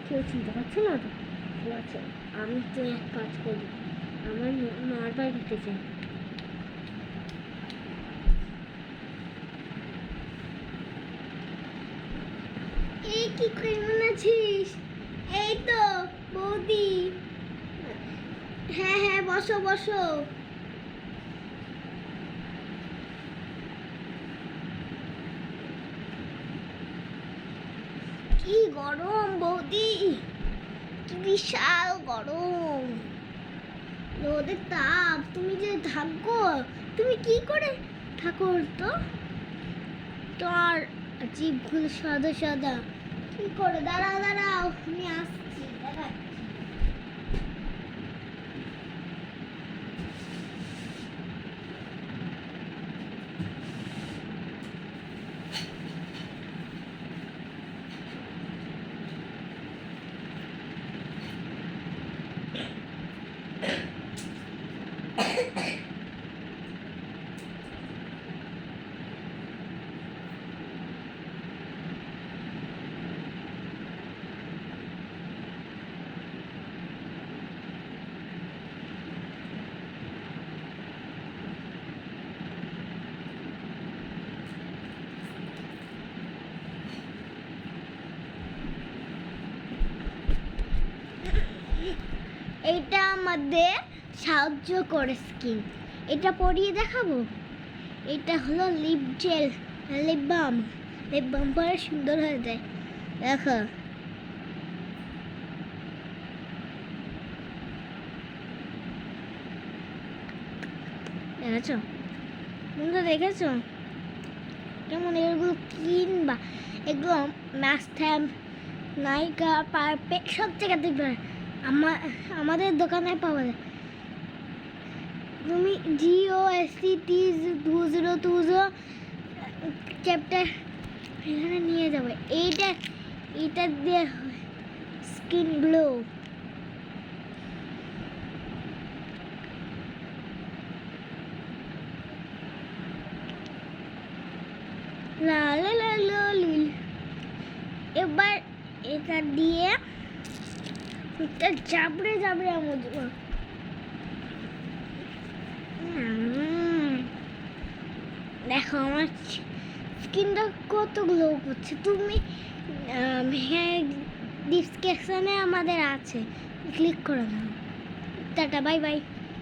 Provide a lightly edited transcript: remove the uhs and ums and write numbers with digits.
কেউ চিনতে পারছো না তো? ঠিক আছে, আমি তো এক কাজ করি, আমার মারবার দিতে চাই। এই কি কেমন আছিস? এই তো বৌদি। হ্যাঁ হ্যাঁ, বসো বসো। কি গরম বৌদি, কি বিশাল গরম, রোদের তাপ। তুমি যে থাকো, তুমি কি করে থাকো? তো তোমার জিভগুলো সাদা সাদা, কি করে? দাঁড়াও দাঁড়াও, আমি আসছি, দেখাচ্ছি। এটা আমাদের সাহায্য করে স্কিন। এটা পরিয়ে দেখাবো। এটা হলো lip gel, lip balm. Lip balm পরে সুন্দর হয়ে যায়, দেখো। দেখেছো বন্ধু, দেখেছো কেমন? এগুলো কিনবা, এগুলো ম্যাক্সথ্যাম, নাইকা, পারফেক্ট সব জায়গাতে আমাদের দোকানে পাওয়া যায়। তুমি GOSCT 2020 চ্যাপ্টার এখানে নিয়ে যাবে। এইটা দিয়ে স্কিন গ্লো। লা লা লা লা লুল। এবার এটা দিয়ে এটা চাপড়ে চাপড়ে আমার দেখো আমার স্কিনটা কত গ্লো করছে। তুমি ডিসক্রিপশনে আমাদের আছে, ক্লিক করে দাও। Tata, bye bye.